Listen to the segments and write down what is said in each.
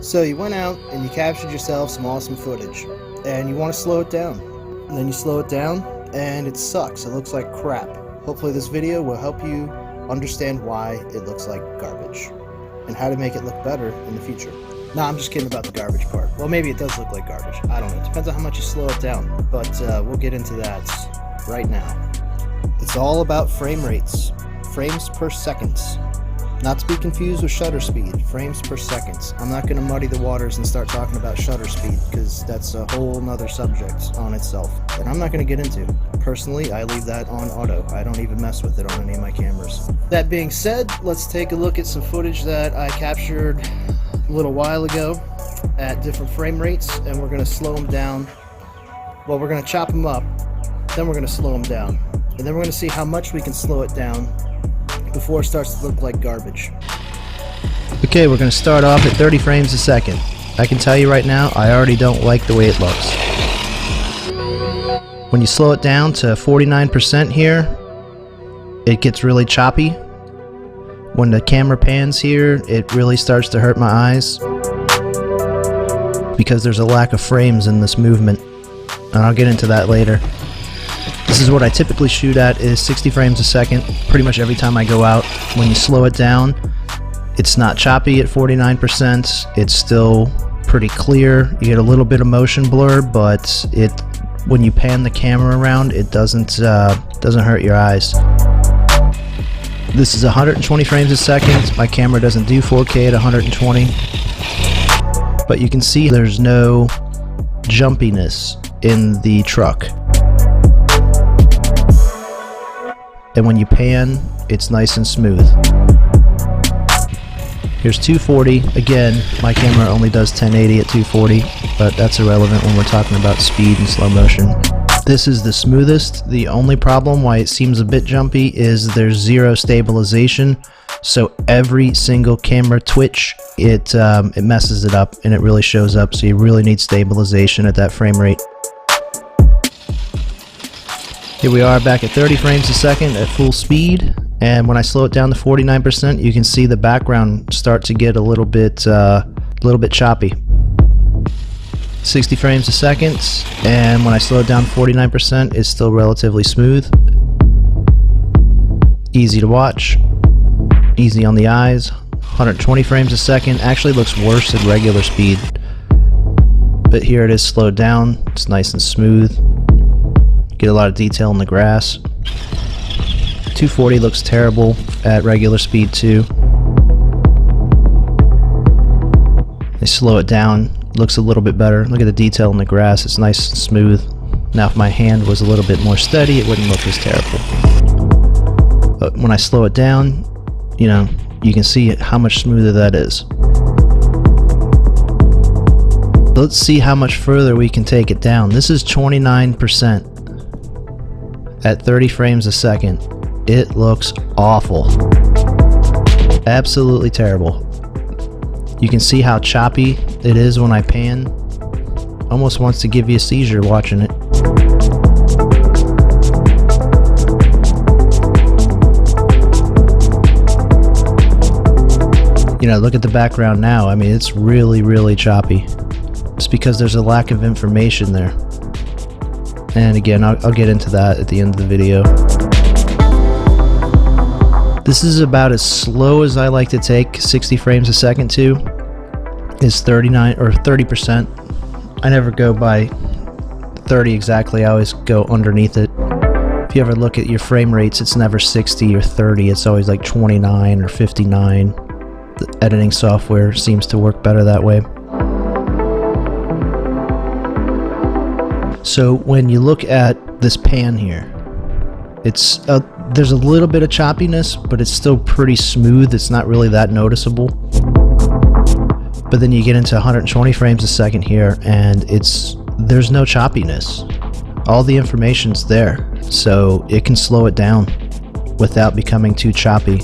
So you went out and you captured yourself some awesome footage, and you want to slow it down. And then you slow it down, and it sucks. It looks like crap. Hopefully this video will help you understand why it looks like garbage, and how to make it look better in the future. Nah, I'm just kidding about the garbage part. Well, maybe it does look like garbage. I don't know. It depends on how much you slow it down, but we'll get into that right now. It's all about frame rates. Frames per second. Not to be confused with shutter speed, frames per second. I'm not going to muddy the waters and start talking about shutter speed, because that's a whole nother subject on itself, and I'm not going to get into. Personally, I leave that on auto. I don't even mess with it on any of my cameras. That being said, let's take a look at some footage that I captured a little while ago at different frame rates, and we're going to slow them down. Well, we're going to chop them up, then we're going to slow them down, and then we're going to see how much we can slow it down before it starts to look like garbage. Okay, we're going to start off at 30 frames a second. I can tell you right now, I already don't like the way it looks. When you slow it down to 49% here, it gets really choppy. When the camera pans here, it really starts to hurt my eyes, because there's a lack of frames in this movement, and I'll get into that later. This is what I typically shoot at, is 60 frames a second pretty much every time I go out. When you slow it down, it's not choppy at 49%. It's still pretty clear. You get a little bit of motion blur, but when you pan the camera around, it doesn't hurt your eyes. This is 120 frames a second. My camera doesn't do 4K at 120, but you can see there's no jumpiness in the truck. And when you pan, it's nice and smooth. Here's 240. Again, my camera only does 1080 at 240, but that's irrelevant when we're talking about speed and slow motion. This is the smoothest. The only problem why it seems a bit jumpy is there's zero stabilization. So every single camera twitch, it messes it up, and it really shows up. So you really need stabilization at that frame rate. Here we are back at 30 frames a second at full speed, and when I slow it down to 49%, you can see the background start to get a little bit choppy. 60 frames a second, and when I slow it down to 49%, it's still relatively smooth. Easy to watch, easy on the eyes. 120 frames a second actually looks worse at regular speed, but here it is slowed down. It's nice and smooth. Get a lot of detail in the grass. 240 looks terrible at regular speed too. They slow it down, looks a little bit better. Look at the detail in the grass, it's nice and smooth. Now if my hand was a little bit more steady, it wouldn't look as terrible. But when I slow it down, you can see how much smoother that is. Let's see how much further we can take it down. This is 29%. At 30 frames a second. It looks awful. Absolutely terrible. You can see how choppy it is when I pan. Almost wants to give you a seizure watching it. Look at the background now. I mean, it's really, really choppy. It's because there's a lack of information there. And again, I'll get into that at the end of the video. This is about as slow as I like to take 60 frames a second to, is 39 or 30%. I never go by 30 exactly, I always go underneath it. If you ever look at your frame rates, it's never 60 or 30, it's always like 29 or 59. The editing software seems to work better that way. So when you look at this pan here, there's a little bit of choppiness, but it's still pretty smooth. It's not really that noticeable. But then you get into 120 frames a second here, and there's no choppiness. All the information's there, so it can slow it down without becoming too choppy.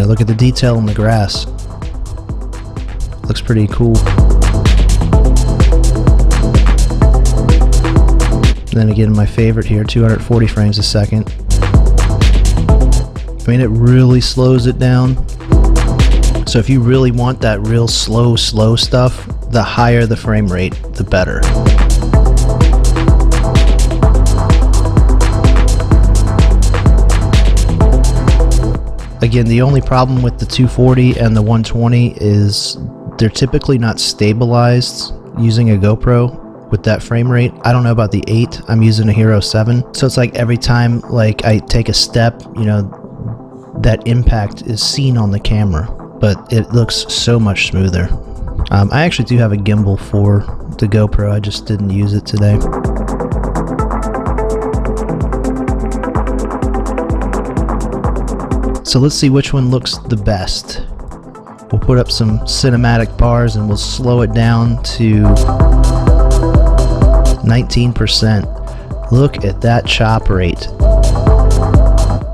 Look at the detail in the grass. Looks pretty cool. Then again, my favorite here, 240 frames a second. I mean, it really slows it down. So if you really want that real slow stuff, the higher the frame rate, the better. Again, the only problem with the 240 and the 120 is they're typically not stabilized using a GoPro with that frame rate. I don't know about the 8, I'm using a Hero 7. So it's like every time like I take a step, you know, that impact is seen on the camera, but it looks so much smoother. I actually do have a gimbal for the GoPro, I just didn't use it today. So let's see which one looks the best. We'll put up some cinematic bars and we'll slow it down to 19%. Look at that chop rate.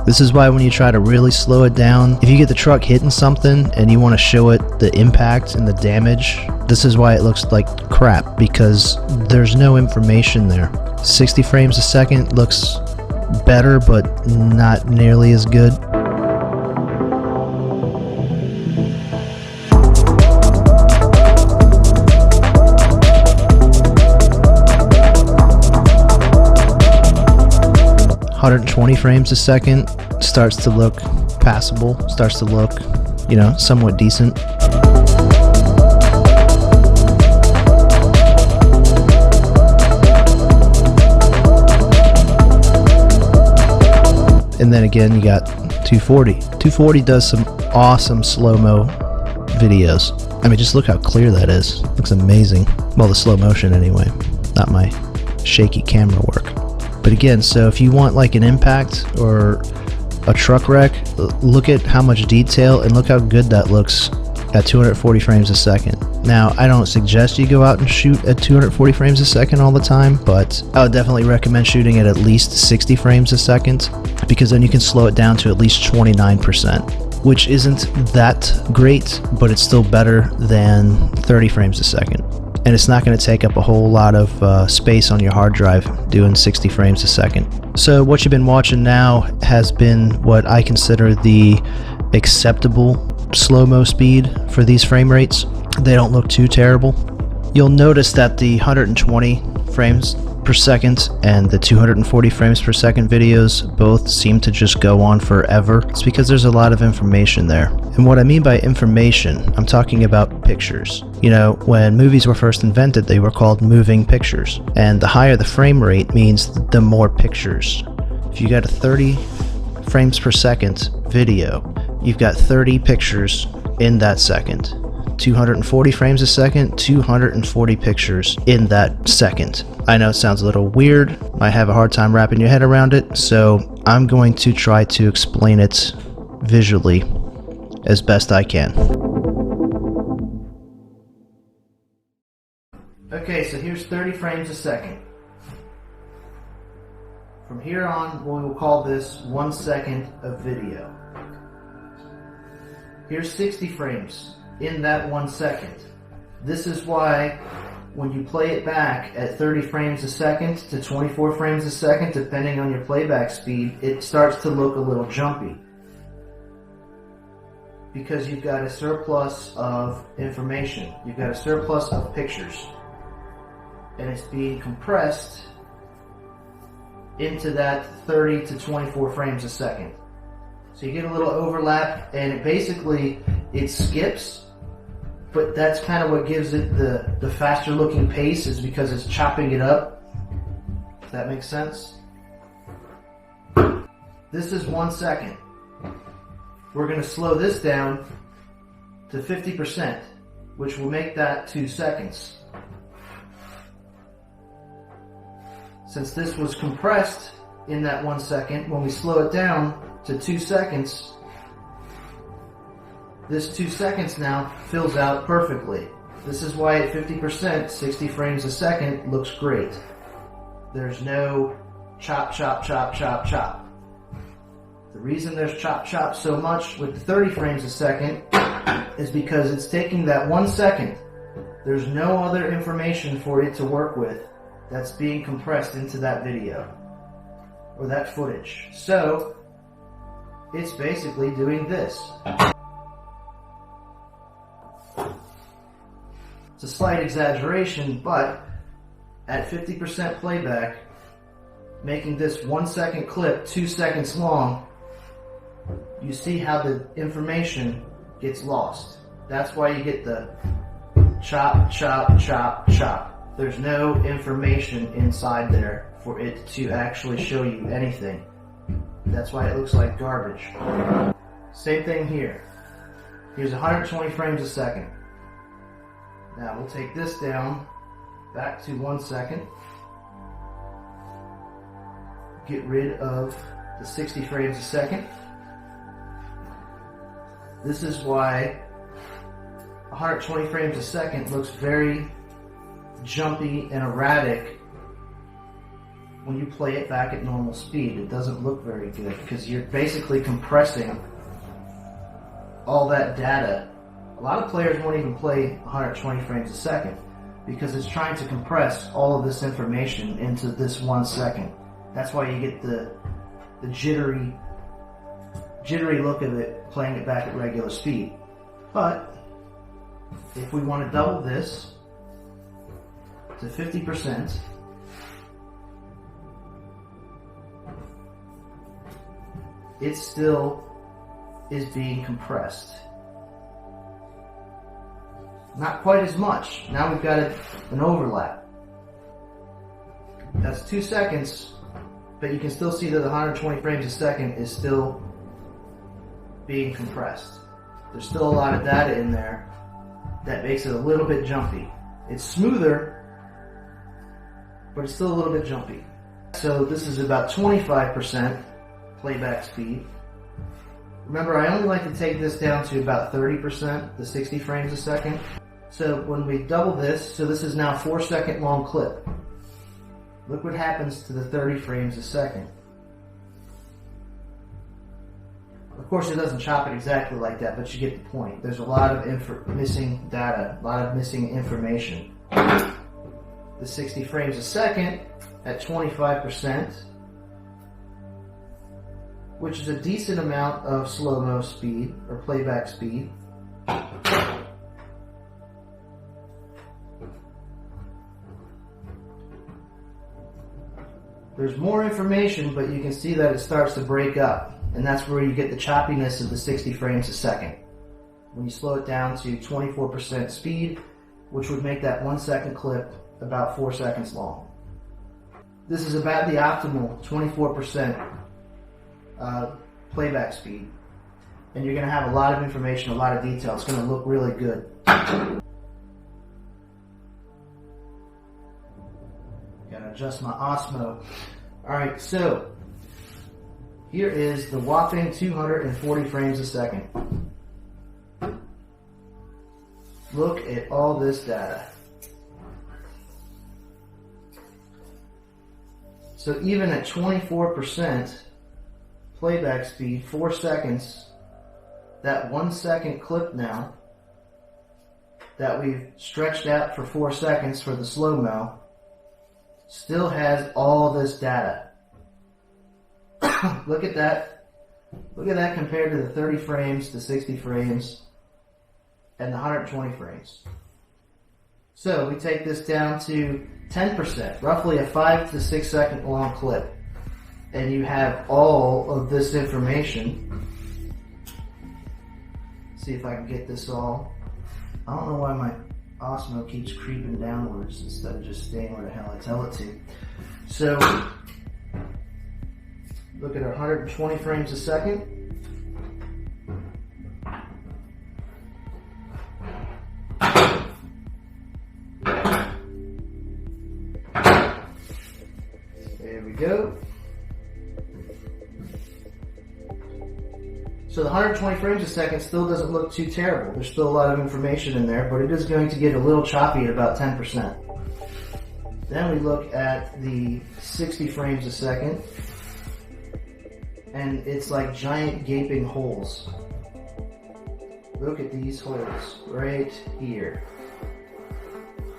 This is why when you try to really slow it down, if you get the truck hitting something and you want to show it the impact and the damage, this is why it looks like crap, because there's no information there. 60 frames a second looks better, but not nearly as good. .120 frames a second starts to look passable, starts to look, you know, somewhat decent. And then again, you got 240. 240 does some awesome slow-mo videos. I mean, just look how clear that is. Looks amazing. Well, the slow motion anyway, not my shaky camera work. But again, so if you want like an impact or a truck wreck, look at how much detail and look how good that looks at 240 frames a second. Now, I don't suggest you go out and shoot at 240 frames a second all the time, but I would definitely recommend shooting at least 60 frames a second, because then you can slow it down to at least 29%, which isn't that great, but it's still better than 30 frames a second. And it's not going to take up a whole lot of space on your hard drive doing 60 frames a second. So what you've been watching now has been what I consider the acceptable slow-mo speed for these frame rates. They don't look too terrible. You'll notice that the 120 frames per second and the 240 frames per second videos both seem to just go on forever. It's because there's a lot of information there. And what I mean by information, I'm talking about pictures. You know, when movies were first invented, they were called moving pictures. And the higher the frame rate means the more pictures. If you got a 30 frames per second video, you've got 30 pictures in that second. 240 frames a second, 240 pictures in that second. I know it sounds a little weird. I have a hard time wrapping your head around it, so I'm going to try to explain it visually as best I can. Okay, so here's 30 frames a second. From here on, we will call this 1 second of video. Here's 60 frames in that 1 second. This is why when you play it back at 30 frames a second to 24 frames a second, depending on your playback speed, it starts to look a little jumpy. Because you've got a surplus of information. You've got a surplus of pictures. And it's being compressed into that 30 to 24 frames a second. So you get a little overlap, and it skips, but that's kind of what gives it the faster looking pace, is because it's chopping it up. If that makes sense. This is 1 second. We're going to slow this down to 50%, which will make that 2 seconds. Since this was compressed in that 1 second, when we slow it down to 2 seconds, this 2 seconds now fills out perfectly. This is why at 50%, 60 frames a second looks great. There's no chop, chop, chop, chop, chop. The reason there's chop, chop so much with the 30 frames a second is because it's taking that 1 second. There's no other information for it to work with that's being compressed into that video or that footage. So it's basically doing this. It's a slight exaggeration, but at 50% playback, making this 1 second clip 2 seconds long, you see how the information gets lost. That's why you get the chop, chop, chop, chop. There's no information inside there for it to actually show you anything. That's why it looks like garbage. Same thing here. Here's 120 frames a second. Now we'll take this down back to 1 second. Get rid of the 60 frames a second. This is why 120 frames a second looks very jumpy and erratic when you play it back at normal speed. It doesn't look very good because you're basically compressing all that data. A lot of players won't even play 120 frames a second because it's trying to compress all of this information into this 1 second. That's why you get the jittery look of it playing it back at regular speed. But if we want to double this to 50%, it still is being compressed. Not quite as much. Now we've got an overlap. That's 2 seconds, but you can still see that the 120 frames a second is still being compressed. There's still a lot of data in there that makes it a little bit jumpy. It's smoother, but it's still a little bit jumpy. So this is about 25% playback speed. Remember, I only like to take this down to about 30%, the 60 frames a second. So when we double this, so this is now a 4 second long clip. Look what happens to the 30 frames a second. Of course, it doesn't chop it exactly like that, but you get the point. There's a lot of missing data, a lot of missing information. The 60 frames a second at 25%, which is a decent amount of slow-mo speed or playback speed. There's more information, but you can see that it starts to break up, and that's where you get the choppiness of the 60 frames a second. When you slow it down to 24% speed, which would make that 1 second clip about 4 seconds long. This is about the optimal 24% playback speed, and you're going to have a lot of information, a lot of detail. It's going to look really good. Gotta adjust my Osmo. Alright, so here is the whopping 240 frames a second. Look at all this data. So even at 24% playback speed, 4 seconds, that 1 second clip now that we've stretched out for 4 seconds for the slow-mo still has all this data. Look at that. Look at that compared to the 30 frames, the 60 frames, and the 120 frames. So we take this down to 10%, roughly a 5 to 6 second long clip. And you have all of this information. See if I can get this all. I don't know why my Osmo keeps creeping downwards instead of just staying where the hell I tell it to. So, look at our 120 frames a second. There we go. So the 120 frames a second still doesn't look too terrible. There's still a lot of information in there, but it is going to get a little choppy at about 10%. Then we look at the 60 frames a second, and it's like giant gaping holes. Look at these holes right here.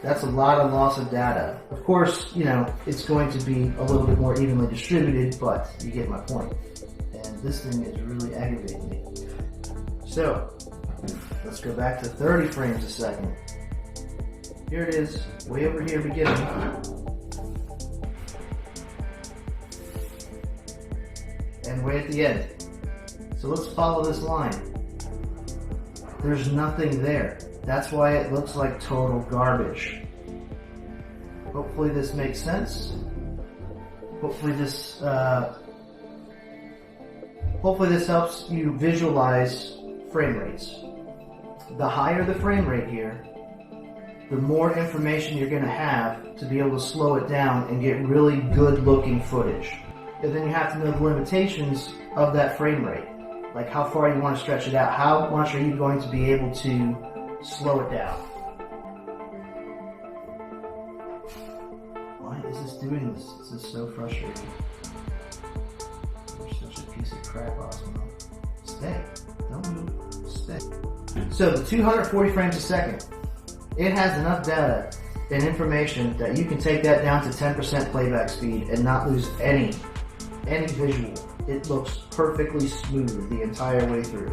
That's a lot of loss of data. Of course, you know, it's going to be a little bit more evenly distributed, but you get my point. And this thing is really aggravating me. So, let's go back to 30 frames a second. Here it is, way over here beginning. And way at the end. So let's follow this line. There's nothing there. That's why it looks like total garbage. Hopefully this makes sense. Hopefully this helps you visualize frame rates. The higher the frame rate here, the more information you're going to have to be able to slow it down and get really good looking footage. And then you have to know the limitations of that frame rate. Like how far you want to stretch it out. How much are you going to be able to slow it down? Why is this doing this? This is so frustrating. You're such a piece of crap, Osmo. Stay. Don't move. Stay. So the 240 frames a second, it has enough data and information that you can take that down to 10% playback speed and not lose any visual. It looks perfectly smooth the entire way through.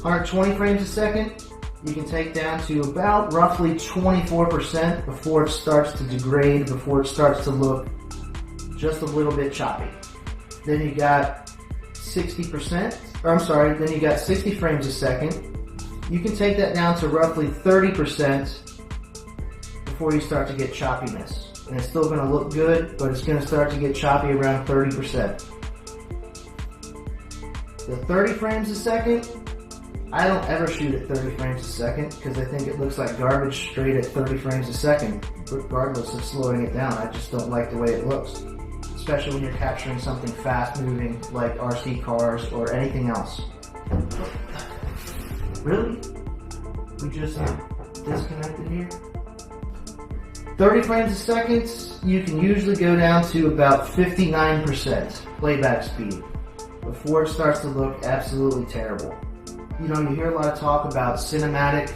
120 frames a second, you can take down to about roughly 24% before it starts to degrade, before it starts to look just a little bit choppy. Then you got 60 frames a second. You can take that down to roughly 30% before you start to get choppiness. And it's still going to look good, but it's going to start to get choppy around 30%. The 30 frames a second, I don't ever shoot at 30 frames a second because I think it looks like garbage straight at 30 frames a second, regardless of slowing it down. I just don't like the way it looks, especially when you're capturing something fast moving like RC cars or anything else. Really? We just disconnected here? 30 frames a second, you can usually go down to about 59% playback speed before it starts to look absolutely terrible. You know, you hear a lot of talk about cinematic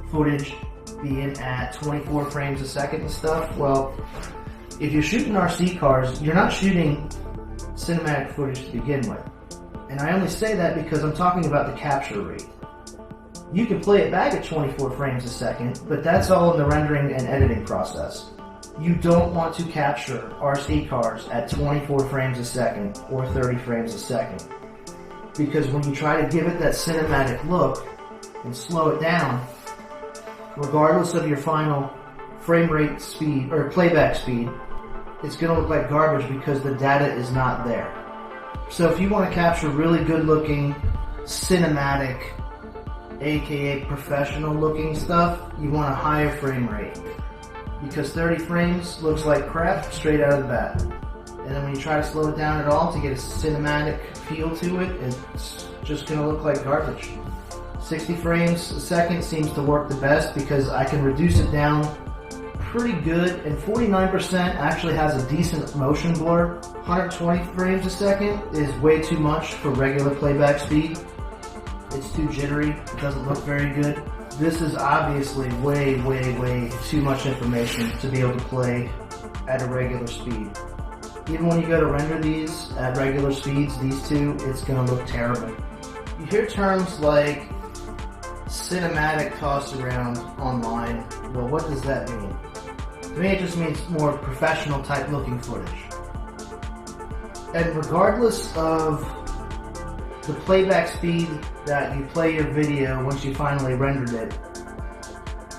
footage being at 24 frames a second and stuff. Well, if you're shooting RC cars, you're not shooting cinematic footage to begin with. And I only say that because I'm talking about the capture rate. You can play it back at 24 frames a second, but that's all in the rendering and editing process. You don't want to capture RC cars at 24 frames a second or 30 frames a second. Because when you try to give it that cinematic look and slow it down, regardless of your final frame rate speed or playback speed, it's going to look like garbage because the data is not there. So if you want to capture really good looking cinematic, aka professional looking stuff, you want a higher frame rate. Because 30 frames looks like crap straight out of the bat. And then when you try to slow it down at all to get a cinematic feel to it, it's just going to look like garbage. 60 frames a second seems to work the best because I can reduce it down pretty good, and 49% actually has a decent motion blur. 120 frames a second is way too much for regular playback speed. It's too jittery, it doesn't look very good. This is obviously way too much information to be able to play at a regular speed. Even when you go to render these at regular speeds, these two, it's going to look terrible. You hear terms like cinematic tossed around online. Well, what does that mean? To me, it just means more professional type looking footage. And regardless of the playback speed that you play your video once you finally rendered it,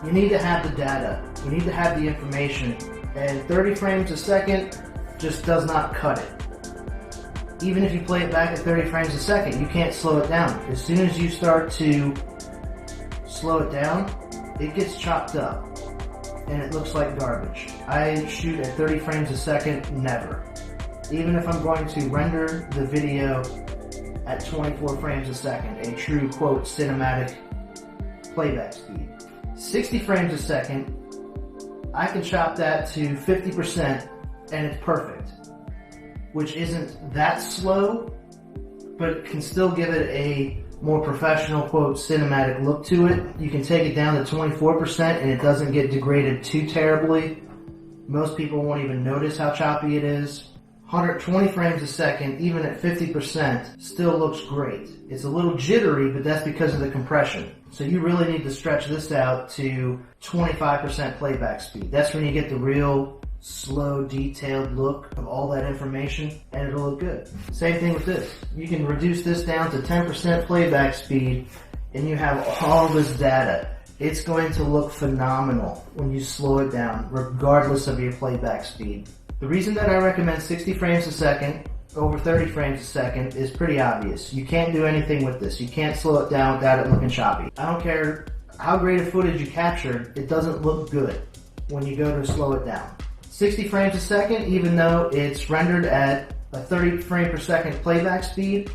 you need to have the data. You need to have the information. And 30 frames a second just does not cut it. Even if you play it back at 30 frames a second, you can't slow it down. As soon as you start to slow it down, it gets chopped up and it looks like garbage. I shoot at 30 frames a second, never. Even if I'm going to render the video at 24 frames a second, a true quote cinematic playback speed. 60 frames a second, I can chop that to 50% and it's perfect, which isn't that slow, but can still give it a more professional, quote, cinematic look to it. You can take it down to 24% and it doesn't get degraded too terribly. Most people won't even notice how choppy it is. 120 frames a second, even at 50%, still looks great. It's a little jittery, but that's because of the compression. So you really need to stretch this out to 25% playback speed. That's when you get the real slow, detailed look of all that information, and it'll look good. Same thing with this. You can reduce this down to 10% playback speed, and you have all this data. It's going to look phenomenal when you slow it down, regardless of your playback speed. The reason that I recommend 60 frames a second over 30 frames a second is pretty obvious. You can't do anything with this. You can't slow it down without it looking choppy. I don't care how great a footage you capture, it doesn't look good when you go to slow it down. 60 frames a second, even though it's rendered at a 30 frame per second playback speed,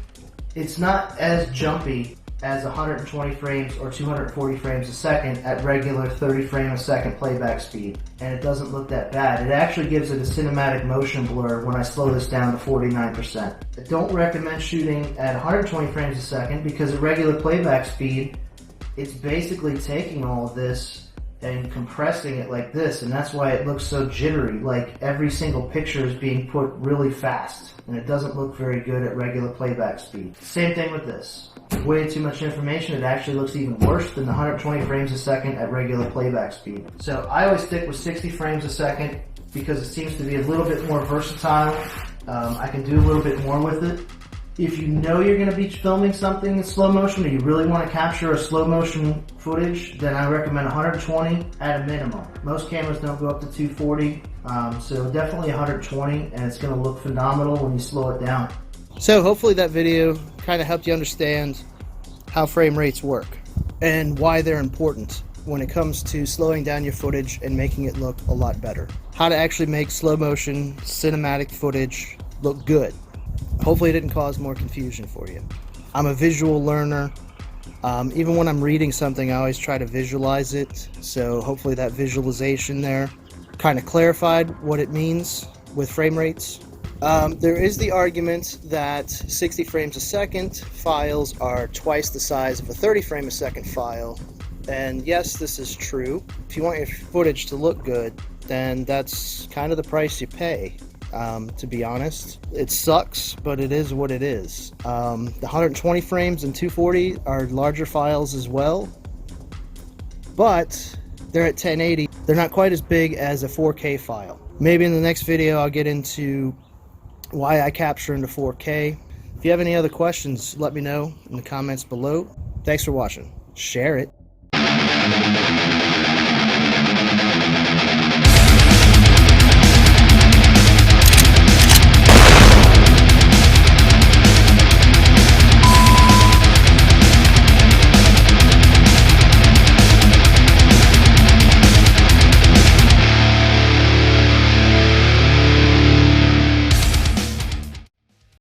it's not as jumpy as 120 frames or 240 frames a second at regular 30 frame a second playback speed, and it doesn't look that bad. It actually gives it a cinematic motion blur when I slow this down to 49%. I don't recommend shooting at 120 frames a second because at regular playback speed, it's basically taking all of this and compressing it like this, and that's why it looks so jittery, like every single picture is being put really fast, and it doesn't look very good at regular playback speed. Same thing with this. Way too much information, it actually looks even worse than the 120 frames a second at regular playback speed. So I always stick with 60 frames a second because it seems to be a little bit more versatile. I can do a little bit more with it. If you know you're going to be filming something in slow motion or you really want to capture a slow motion footage, then I recommend 120 at a minimum. Most cameras don't go up to 240, so definitely 120, and it's going to look phenomenal when you slow it down. So hopefully that video kind of helped you understand how frame rates work and why they're important when it comes to slowing down your footage and making it look a lot better. How to actually make slow motion cinematic footage look good. Hopefully it didn't cause more confusion for you. I'm a visual learner. Even when I'm reading something, I always try to visualize it. So hopefully that visualization there kind of clarified what it means with frame rates. There is the argument that 60 frames a second files are twice the size of a 30 frame a second file. And yes, this is true. If you want your footage to look good, then that's kind of the price you pay. To be honest, it sucks, but it is what it is. The 120 frames and 240 are larger files as well, but they're at 1080. They're not quite as big as a 4K file. Maybe in the next video I'll get into why I capture into 4K. If you have any other questions, let me know in the comments below. Thanks for watching. Share it.